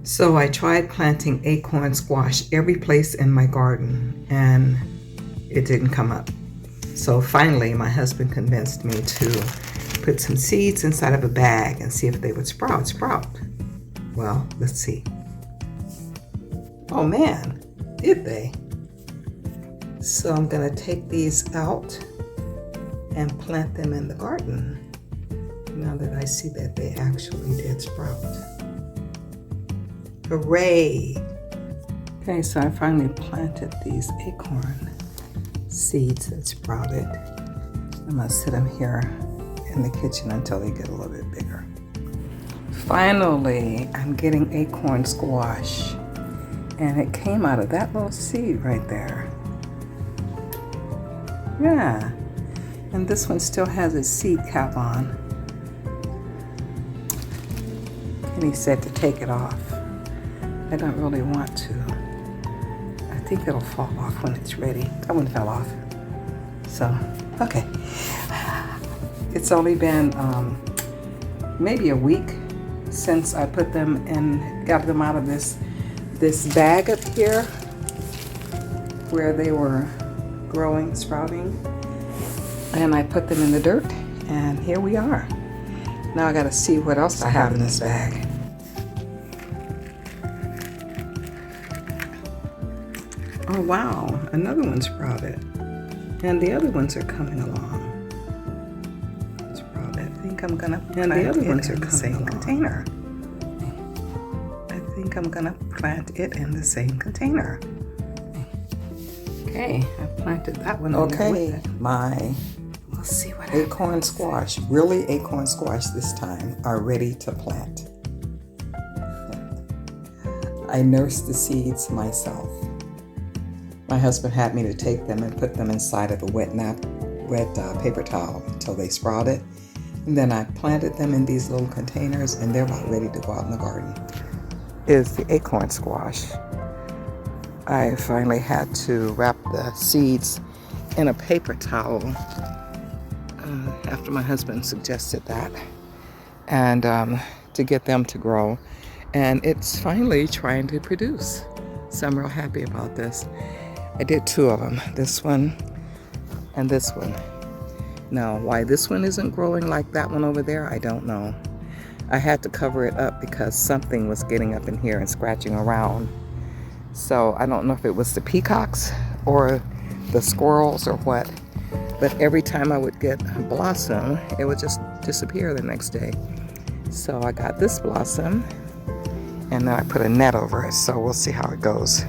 So I tried planting acorn squash every place in my garden and it didn't come up. So finally my husband convinced me to put some seeds inside of a bag and see if they would sprout. Well, let's see. Oh man, did they? So I'm gonna take these out and plant them in the garden now that I see that they actually did sprout. Hooray! Okay, so I finally planted these acorn seeds that sprouted. I'm gonna sit them here in the kitchen until they get a little bit bigger. Finally, I'm getting acorn squash, and it came out of that little seed right there. Yeah, and this one still has its seed cap on. And he said to take it off. I don't really want to. I think it'll fall off when it's ready. That one fell off. So, okay. It's only been maybe a week since I put them in, got them out of this bag up here where they were growing, sprouting. And I put them in the dirt, and here we are. Now I gotta see what else I have in this bag. Oh wow, another one sprouted. And the other ones are coming along. Sprouted. I think I'm gonna plant the other ones are in the same container. I think I'm gonna plant it in the same container. Okay, I planted that one. Okay, my we'll see what acorn squash, really acorn squash this time, are ready to plant. I nursed the seeds myself. My husband had me to take them and put them inside of a wet paper towel until they sprouted. And then I planted them in these little containers, and they're about ready to go out in the garden. Is the acorn squash. I finally had to wrap the seeds in a paper towel after my husband suggested that, and to get them to grow. And it's finally trying to produce. So I'm real happy about this. I did two of them, this one and this one. Now, why this one isn't growing like that one over there, I don't know. I had to cover it up because something was getting up in here and scratching around. So I don't know if it was the peacocks or the squirrels or what, but every time I would get a blossom, it would just disappear the next day. So I got this blossom, and then I put a net over it, so we'll see how it goes.